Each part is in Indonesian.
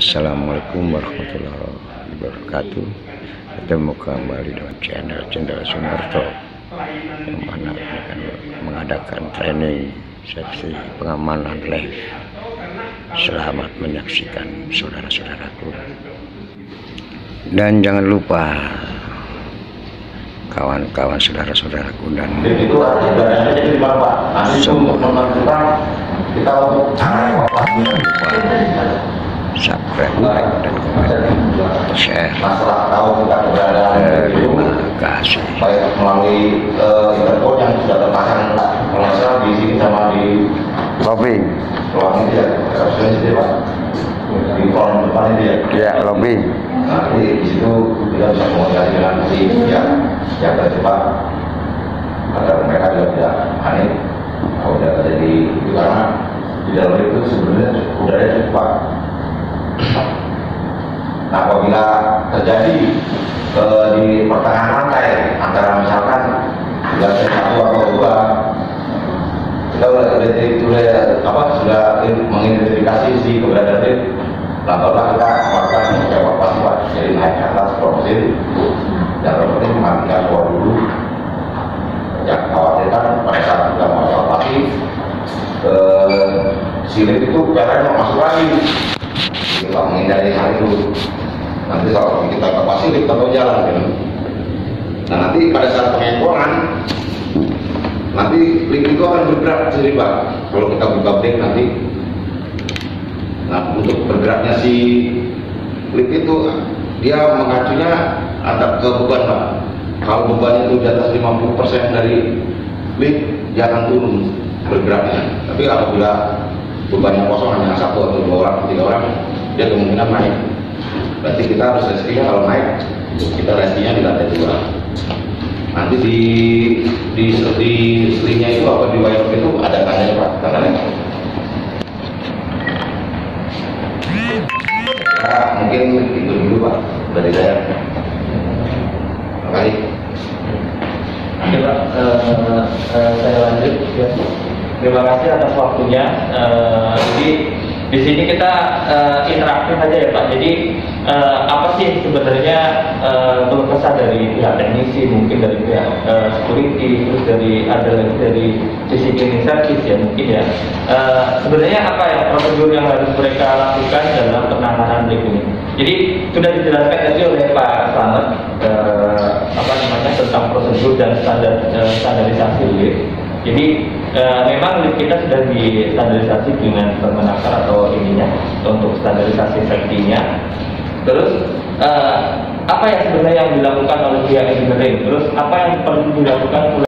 Assalamualaikum warahmatullahi wabarakatuh. Ketemu kembali dengan channel Cendela Sunarto, yang mana akan mengadakan training sesi pengamanan live. Selamat menyaksikan saudara-saudaraku, dan jangan lupa kawan-kawan saudara-saudaraku dan semua kita subscribe, like, dan komen, share. Terima kasih. Baik melalui intercom yang sudah terpasang kalau di sini sama di lobby. ruang ini ya, harusnya sih Pak. Di kolom depan ini ya. Ya, lobby. Nanti di situ kita bisa komunikasi dengan si yang terjebak agar mereka juga tidak panik kalau tidak terjadi itu, karena di dalam itu sebenarnya udaranya cukup Pak. Nah, apabila terjadi di pertengahan lantai antara misalkan lantai 1 atau 2, kita sudah mengidentifikasi si keberadaan lift, lantaran kita melakukan evakuasi Pak. Jadi naik ke atas promosi dan terpenting mematikan keluar dulu. Yang khawatirkan pada saat kita mau evakuasi si lift itu caranya masuk lagi. Kita menghindari hal itu. Nanti kalau kita evakuasi lift atau jalan gitu. Nah, nanti pada saat pengekoran nanti lift itu akan bergerak sendiri Pak. Kalau kita buka brake nanti, nah untuk bergeraknya si lift itu dia mengacunya ada ke beban Pak. Kalau beban itu di atas 50% dari lift, dia akan turun bergeraknya. Tapi apabila bebannya kosong hanya 1 atau 2 orang, 3 orang, dia kemungkinan naik. Berarti kita harus reskinya kalau naik, kita reskinya di lantai 2. Nanti di selingnya itu atau di wire itu ada tandanya Pak, tandanya. Nah, mungkin itu dulu Pak dari saya. Terima kasih. Oke Pak, saya lanjut ya. Terima kasih atas waktunya. Jadi di sini kita interaktif aja ya Pak. Jadi apa sih sebenarnya keluh kesah dari pihak teknisi, mungkin dari pihak security, terus ada lagi dari sisi cleaning service ya mungkin ya. Sebenarnya apa ya prosedur yang harus mereka lakukan dalam penanganan lift ini? Jadi sudah dijelaskan tadi oleh Pak Slamet tentang prosedur dan standarisasi lift. Jadi memang lift kita sudah distandarisasi dengan permenaker atau ininya untuk standarisasi safety-nya. Terus apa yang sebenarnya yang dilakukan oleh pihak engineering? Terus apa yang perlu dilakukan?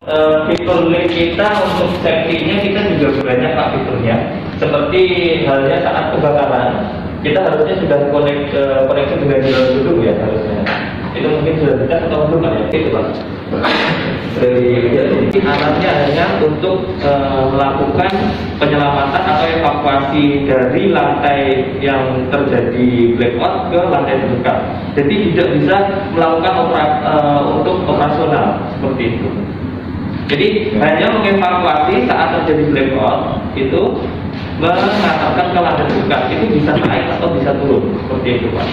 Fitur lift kita untuk safety-nya kita juga banyak Pak fiturnya. Seperti halnya saat kebakaran, kita harusnya sudah koneksi dengan jalan dulu ya harusnya. Itu mungkin sudah bisa atau belum ya? Itu Pak. Alatnya hanya untuk melakukan penyelamatan atau evakuasi dari lantai yang terjadi blackout ke lantai terdekat. Jadi tidak bisa melakukan untuk operasional seperti itu. Jadi hanya mengevakuasi saat terjadi blackout itu mengantarkan ke lantai terdekat. Itu bisa naik atau bisa turun seperti itu Pak.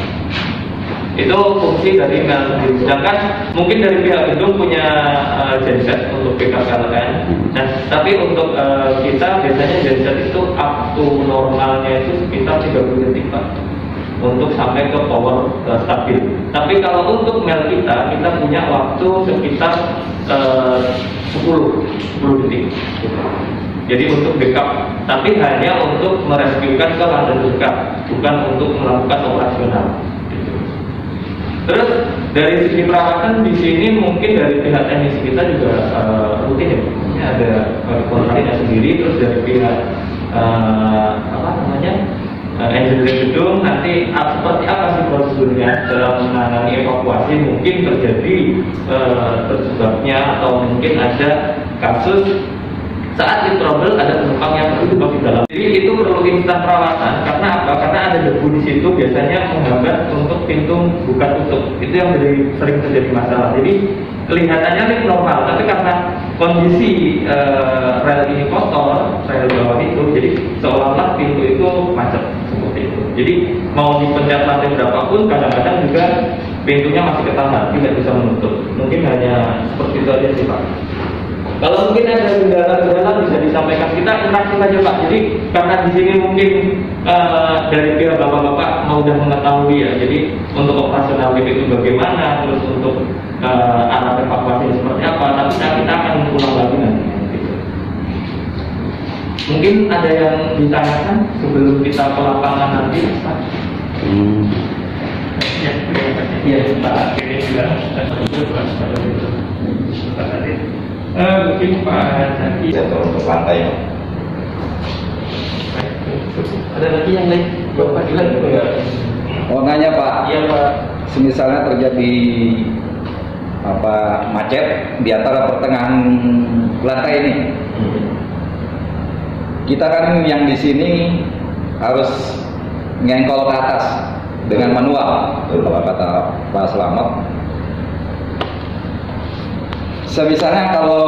Itu fungsi dari mel sendiri. Sedangkan mungkin dari pihak gedung punya genset untuk backup PLN. Nah, tapi untuk kita biasanya genset itu up to normalnya itu sekitar 30 detik Pak, untuk sampai ke power stabil. Tapi kalau untuk mel kita punya waktu sekitar 10 detik. Jadi untuk backup, tapi hanya untuk merescuekan ke lantai terdekat, bukan untuk melakukan operasional. Terus dari sisi perawatan di sini mungkin dari pihak teknisi kita juga rutin ya, ini ada kontraknya sendiri. Terus dari pihak engineering gedung nanti seperti apa sih prosedurnya dalam menangani evakuasi mungkin terjadi terjebaknya atau mungkin ada kasus saat di trouble ada penumpang yang terjebak di dalam. Jadi itu perlu instan perawatan. Karena apa? Karena ada debu di situ biasanya menghambat untuk pintu buka tutup. Itu yang sering terjadi masalah. Jadi kelihatannya lift normal, tapi karena kondisi rel ini kotor, rel bawah itu, jadi seolah-olah pintu itu macet seperti itu. Jadi mau dipencet lantai berapapun, kadang-kadang juga pintunya masih ketahan, tidak bisa menutup. Mungkin hanya seperti itu aja sih Pak. Kalau mungkin ada kendala-kendala bisa disampaikan, kita interaktif aja Pak. Jadi karena di sini mungkin dari pihak bapak-bapak mau udah mengetahui ya. Jadi untuk operasional lift itu bagaimana, terus untuk alat evakuasi seperti apa. Tapi kita akan ulang lagi nanti. Gitu. Mungkin ada yang ditanyakan sebelum kita ke lapangan nanti Pak. Ya, Pak. Ini juga mungkin Pak Zaki Saya turun ke lantai. ada lagi yang lain Bapak bilang juga. Oh nanya Pak, Iya Pak. semisalnya terjadi macet di antara pertengahan lantai ini, kita kan yang di sini harus ngengkol ke atas dengan manual, kalau kata Pak Slamet. Semisalnya kalau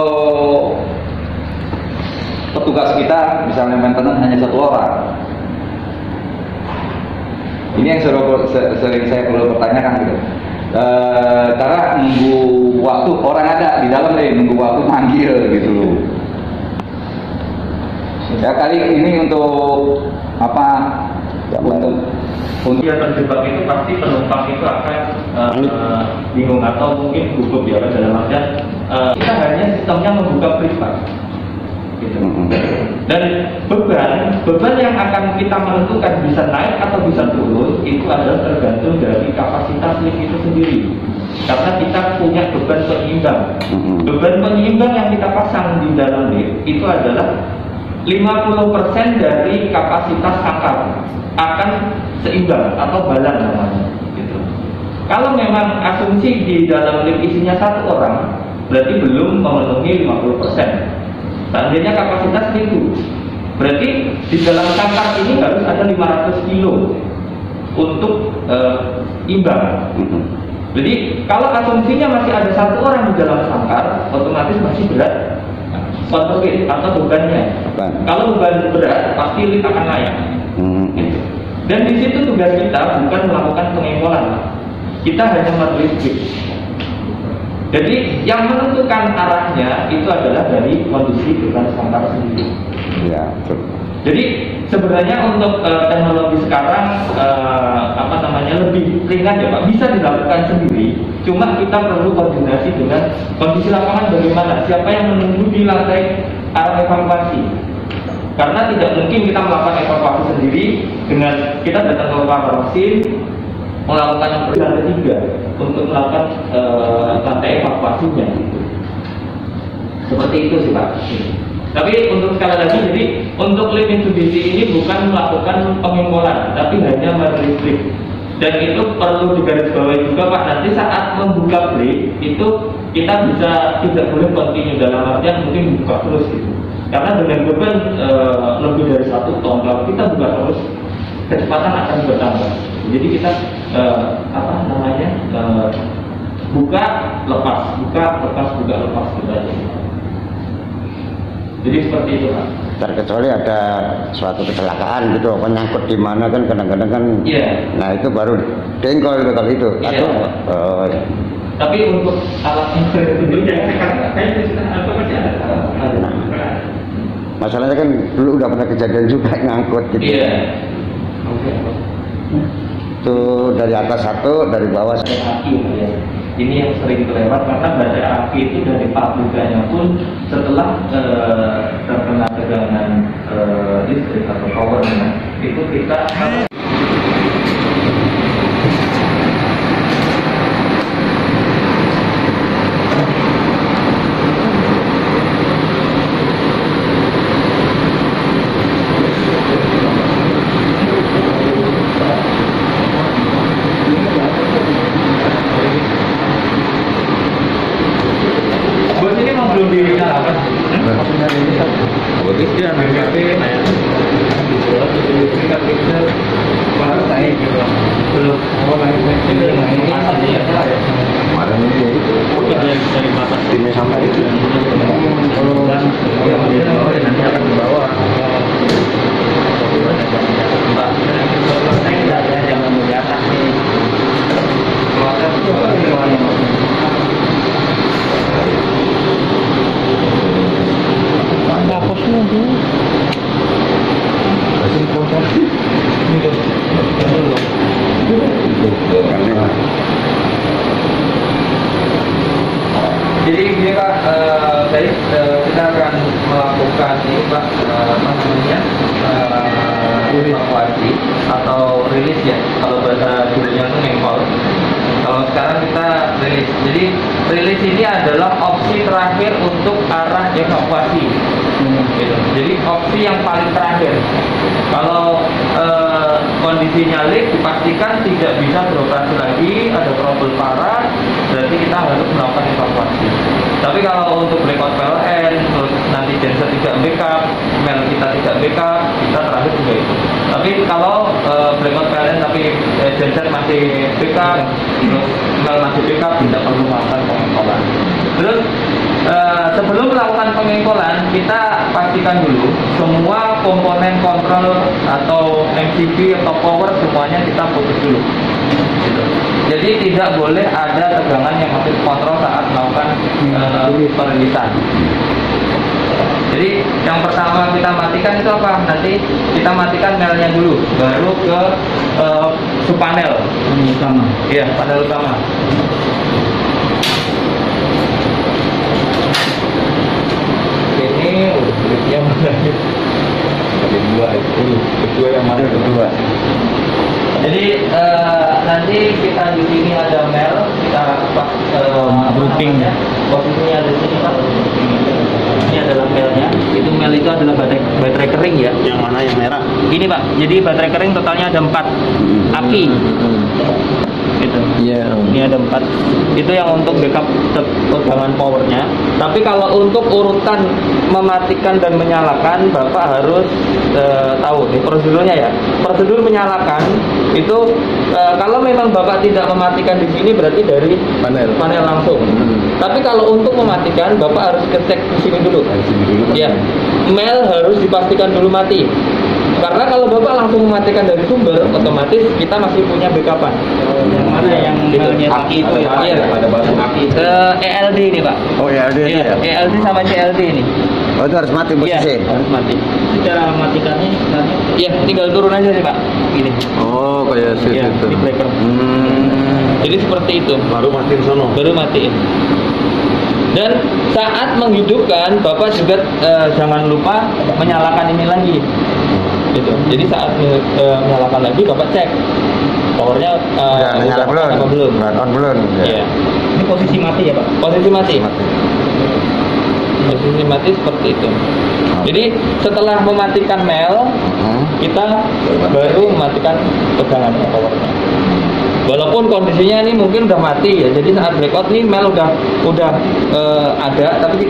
petugas kita, misalnya maintenance hanya 1 orang, ini yang sering saya perlu pertanyakan gitu. Karena nunggu waktu, orang ada di dalam deh, nunggu waktu manggil gitu loh. Ya kali ini untuk apa? Untuk Dia terjebak itu pasti penumpang itu akan bingung atau mungkin gugup ya dalam artian kita hanya sistemnya membuka privat gitu. Dan beban yang akan kita menentukan bisa naik atau bisa turun itu adalah tergantung dari kapasitas lift itu sendiri, karena kita punya beban penyeimbang. Beban penyeimbang yang kita pasang di dalam lift itu adalah 50% dari kapasitas sangkar akan seimbang atau balan namanya gitu. Kalau memang asumsi di dalam lift isinya 1 orang, berarti belum memenuhi 50%. Seandainya kapasitas itu, berarti di dalam sangkar ini harus ada 500 kilo untuk imbang. Jadi kalau asumsinya masih ada 1 orang di dalam sangkar, otomatis masih berat kontrafit atau bebannya. Kalau beban berat, pasti lift akan naik. Dan di situ tugas kita bukan melakukan pengengkolan, kita hanya merilis lift. Jadi yang menentukan arahnya itu adalah dari kondisi beban sangkar sendiri. ya, Jadi sebenarnya untuk teknologi sekarang lebih ringan ya Pak, bisa dilakukan sendiri. Cuma kita perlu koordinasi dengan kondisi lapangan bagaimana, siapa yang menunggu di lantai arah evakuasi. Karena tidak mungkin kita melakukan evakuasi sendiri dengan kita datang ke lokasi mesin, melakukan lantai 3 untuk melakukan lantai evakuasinya. Seperti itu sih Pak. Tapi untuk sekali lagi, jadi untuk lift Mitsubishi ini bukan melakukan pengimpolan, tapi hanya merilis lift. Dan itu perlu digarisbawahi juga Pak, nanti saat membuka lift itu kita bisa tidak boleh continue, dalam artian mungkin buka terus gitu. Karena dengan beban lebih dari 1 ton, kalau kita buka terus, kecepatan akan bertambah. Jadi kita buka lepas, buka lepas, buka lepas gitu aja. Jadi seperti itu Pak. Terkecuali ada suatu kecelakaan gitu, menyangkut di mana kan kadang-kadang kan. Iya. Nah itu baru dengkol itu kalau itu. Iya. Oh, ya. Tapi untuk alat yang tentunya atau masih ada. Masalahnya kan dulu udah pernah kejadian juga ngangkut gitu. Iya. Oke. Itu dari atas 1, dari bawah. Aki ya. Ini yang sering kelewat karena baterai aki itu dari pabrikannya pun setelah terkena tegangan listrik atau powernya itu kita bos ini mau belum dinyalakan. Begitu ya, BKP baru naik gitu. Belum. Oh, naik. Ini masanya ya salah ya. Kemarin ini Udah bisa dipasang timnya sampai itu. kalau nanti akan dibawa. Jadi gini Pak, baik, kita akan melakukan ini Pak, apa namanya, evakuasi atau rilis ya, kalau bahasa dulunya itu ngengkol. Kalau sekarang kita rilis. Jadi rilis ini adalah opsi terakhir untuk arah evakuasi. Gitu. Jadi opsi yang paling terakhir. Kalau kondisinya leak dipastikan tidak bisa beroperasi lagi, ada trouble parah, berarti kita harus melakukan evakuasi. Tapi kalau untuk blackout PLN, terus nanti genset tidak backup, mail kita tidak backup, kita terakhir juga itu. Tapi kalau blackout PLN tapi genset masih backup, terus mail masih backup, tidak perlu melakukan pengengkolan. Terus sebelum melakukan pengengkolan, kita pastikan dulu semua komponen kontrol atau MCB atau power semuanya kita putus dulu. Gitu. Jadi tidak boleh ada tegangan yang masih kontrol saat melakukan perilisan. Jadi yang pertama kita matikan itu apa? Nanti kita matikan melnya dulu, baru ke subpanel utama. Iya, panel utama. Ini yang mana? Kedua yang mana? Kedua. Jadi nanti kita di sini ada mel, kita grouping ya. Posisinya ada di sini Pak. Ini adalah melnya. Itu mel itu adalah baterai kering ya. Yang mana yang merah? Ini Pak. Jadi baterai kering totalnya ada 4 aki. Gitu. Iya. Ini ada 4. Itu yang untuk backup tegangan powernya. Tapi kalau untuk urutan mematikan dan menyalakan, Bapak harus tahu nih prosedurnya ya. Prosedur menyalakan itu kalau memang Bapak tidak mematikan di sini berarti dari panel langsung. Tapi kalau untuk mematikan Bapak harus cek di sini dulu. Ya. Mel harus dipastikan dulu mati. Karena kalau Bapak langsung mematikan dari sumber, otomatis kita masih punya backupan. Yang mana yang melnya aki itu ya? Iya. Ada batu aki. ELD ini Pak. Oh ya, ada Iya, ya. ELD sama CLD ini. Oh itu harus mati Iya, posisi. harus mati. Cara mematikannya sebenarnya? Iya, tinggal turun aja sih Pak. Gini. Oh kayak Iya, di breaker. Jadi seperti itu. Baru matiin sono. Baru matiin. Dan saat menghidupkan, Bapak juga jangan lupa menyalakan ini lagi. Gitu. Jadi saat menyalakan lagi, Bapak cek powernya nyala belum? On belum? Iya. Ini posisi mati ya Pak? Posisi mati. Posisi mati seperti itu. Jadi setelah mematikan mel, kita baru mematikan tegangan powernya. Walaupun kondisinya ini mungkin udah mati ya, jadi saat blackout nih mel udah ada, tapi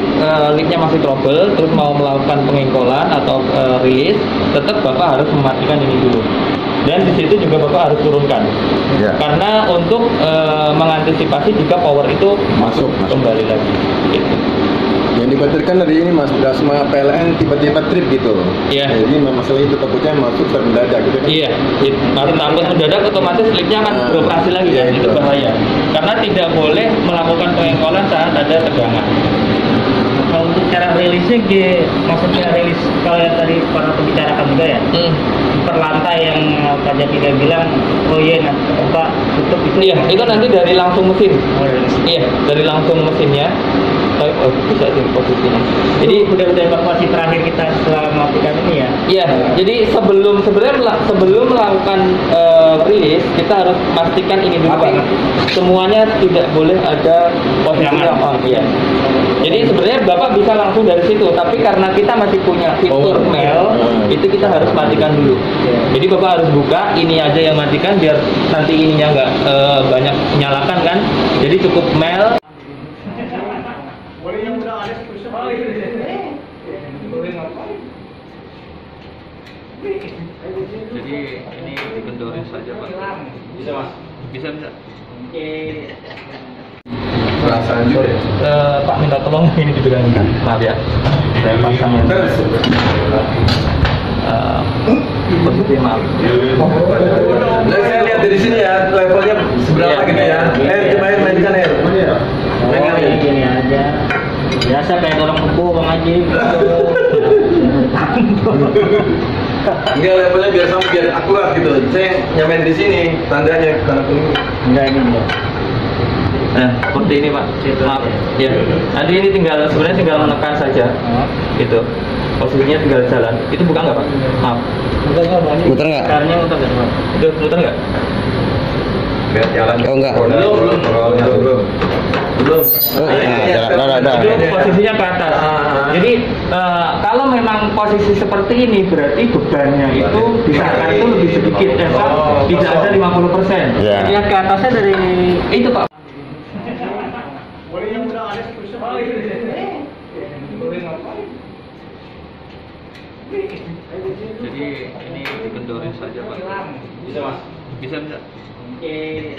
leaknya masih trouble, terus mau melakukan pengengkolan atau rilis, tetap Bapak harus mematikan ini dulu. Dan di situ juga Bapak harus turunkan, karena untuk mengantisipasi jika power itu masuk kembali lagi. Gitu. Yang dikhawatirkan dari ini Mas, plasma PLN tiba-tiba trip gitu. Iya. Jadi masalah itu takutnya masuk mendadak gitu kan. Iya, kalau takut mendadak otomatis liftnya akan beroperasi lagi kan, itu bahaya. Karena tidak boleh melakukan pengengkolan saat ada tegangan. Kalau untuk cara rilisnya, maksudnya rilis kalau yang tadi para pembicarakan juga ya, per lantai yang Pak Jakida bilang, oh iya nah Pak tutup itu. Iya, itu nanti dari langsung mesin. Iya, dari langsung mesinnya. Oh, bisa di posisinya. Jadi udah evakuasi terakhir kita setelah mematikan ini ya. Iya. Jadi sebelum melakukan rilis kita harus pastikan ini dulu Pak. Semuanya tidak boleh ada posisi yang on. Iya. Jadi sebenarnya Bapak bisa langsung dari situ, tapi karena kita masih punya fitur mel, itu kita harus matikan dulu. Jadi Bapak harus buka, ini aja yang matikan biar nanti ininya nggak banyak nyalakan kan. Jadi cukup mel. Jadi ini dikendorin saja Pak. Bisa Mas? Bisa. Oke. Perasaan juga ya. Pak minta tolong ini dipegangkan. Maaf ya. Saya pasang. Posisi maaf. Nah, saya lihat dari sini ya levelnya seberapa gitu ya. Mainkan air. Gini aja. Biasa kayak orang kebo Bang Haji. Enggak, levelnya biar sama, biar akurat gitu. Saya nyamain di sini tandanya karena Enggak ini enggak. Nah, seperti ini Pak. Maaf. Ya. Nanti ini sebenarnya tinggal menekan saja. Gitu. Posisinya tinggal jalan. Itu bukan nggak Pak? Maaf. Muter nggak? Karena muter nggak Pak? Itu muter nggak? biar jalan. Oh, enggak. Belum. Oh, ada. Itu posisinya ke atas. Jadi kalau memang posisi seperti ini berarti bebannya itu disarankan itu lebih sedikit, tidak ada 50%. Ya. Yang ke atasnya dari Itu Pak. Jadi ini dikendorin saja Pak. Bisa Mas. Bisa. Oke.